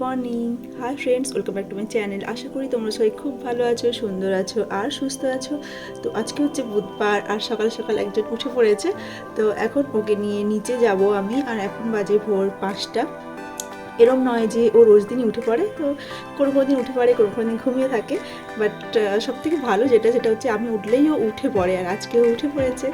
Morning. Hi friends, welcome back to my channel. আশা করি তোমরা সবাই খুব ভালো আছো, সুন্দর আছো আর সুস্থ আছো। তো আজকে হচ্ছে বুধবার আর সকাল সকাল একজন উঠে পড়েছে। তো এখন ওকে নিয়ে নিচে যাব আমি, আর এখন বাজে ভোর 5টা। এরম নয় যে ও রোজ দিনই উঠে পড়ে, তো কোনো কোনো দিন উঠে পড়ে, কোনো কোনো দিন ঘুমিয়ে থাকে। বাট সব থেকে ভালো যেটা হচ্ছে আমি উঠলেই ও উঠে পড়ে, আর আজকেও উঠে পড়েছে।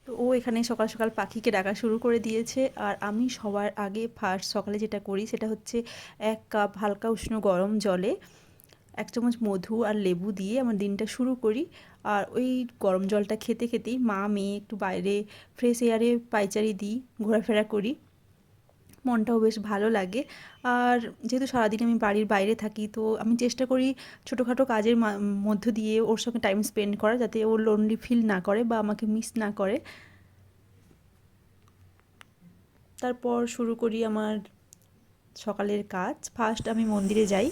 তো ও এখানে সকাল সকাল পাখিকে ডাকা শুরু করে দিয়েছে, আর আমি সবার আগে ফার্স্ট সকালে যেটা করি সেটা হচ্ছে 1 কাপ হালকা উষ্ণ গরম জলে 1 চামচ মধু আর লেবু দিয়ে আমার দিনটা শুরু করি। আর ওই গরম জলটা খেতে খেতেই মা মেয়ে একটু বাইরে ফ্রেশ এয়ারে পায়চারি দিই, ঘোরাফেরা করি, মনটাও বেশ ভালো লাগে। আর যেহেতু সারাদিন আমি বাড়ির বাইরে থাকি, তো আমি চেষ্টা করি ছোটোখাটো কাজের মধ্য দিয়ে ওর সঙ্গে টাইম স্পেন্ড করা, যাতে ও লোনলি ফিল না করে বা আমাকে মিস না করে। তারপর শুরু করি আমার সকালের কাজ। ফার্স্ট আমি মন্দিরে যাই।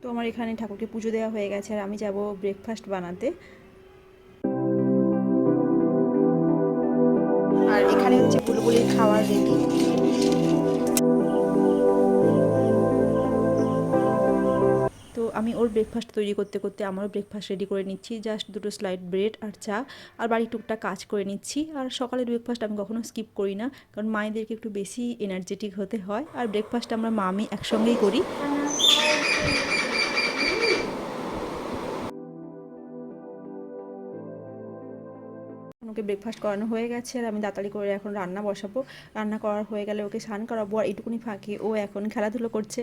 তো আমার এখানে ঠাকুরকে পুজো দেওয়া হয়ে গেছে, আর আমি যাব ব্রেকফাস্ট বানাতে। আর এখানে হচ্ছে বুলবুলির খাবার রেডি। তো আমি ওর ব্রেকফাস্ট তৈরি করতে করতে আমারও ব্রেকফাস্ট রেডি করে নিচ্ছি। জাস্ট 2টো স্লাইড ব্রেড আর চা, আর বাড়ি টুকটাক কাজ করে নিচ্ছি। আর সকালের ব্রেকফাস্ট আমি কখনো স্কিপ করি না, কারণ মায়েদেরকে একটু বেশি এনার্জেটিক হতে হয়। আর ব্রেকফাস্ট আমরা মা আমি একসঙ্গেই করি। ওকে ব্রেকফাস্ট করানো হয়ে গেছে, আর আমি তাড়াতাড়ি করে এখন রান্না বসাবো। রান্না করার হয়ে গেলে ওকে স্নান করাবো, আর এইটুকুনি ফাঁকে ও এখন খেলাধুলো করছে।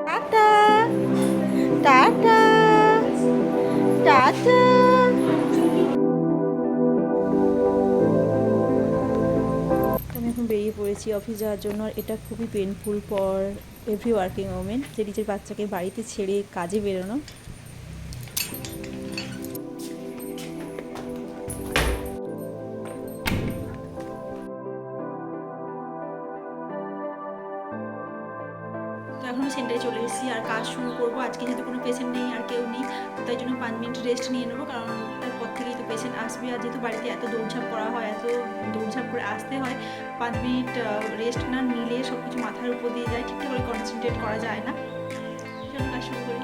Tata tata tata. আমি এখন বেরিয়ে পড়েছি অফিস যাওয়ার জন্য। আর এটা খুবই painful for every working women, যে নিজের বাচ্চাকে বাড়িতে ছেড়ে কাজে বেরোনো। তো এখন আমি সেন্টারে চলে এসেছি আর কাজ শুরু করবো। আজকে যেহেতু কোনো পেশেন্ট নেই আর কেউ নেই, তো তাই জন্য 5 মিনিট রেস্ট নিয়ে নেবো, কারণ তারপর থেকেই তো পেশেন্ট আসবে। আর যেহেতু বাড়িতে এত দৌড়ঝাঁপ করা হয়, এত দৌড়ঝাঁপ করে আসতে হয়, 5 মিনিট রেস্ট না নিলে সব কিছু মাথার উপর দিয়ে যায়, ঠিকঠাক করে কনসেন্ট্রেট করা যায় না। চলো কাজ শুরু করি।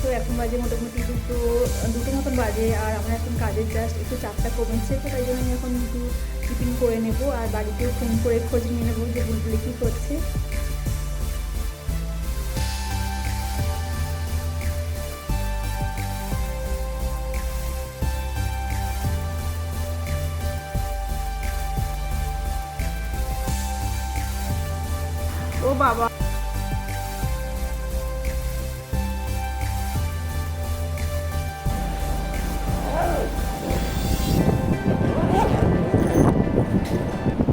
তো এখন বাজে মোটামুটি দুটো মতন বাজে, আর আমার এখন কাজের জাস্ট একটু চাপটা কমেছে। তো তাই জন্য আমি এখন একটু টিফিন করে নেবো, আর বাড়িতেও ফোন করে খোঁজ নিয়ে নেবো যে বুলবুলি কী করছে। ও বাবা,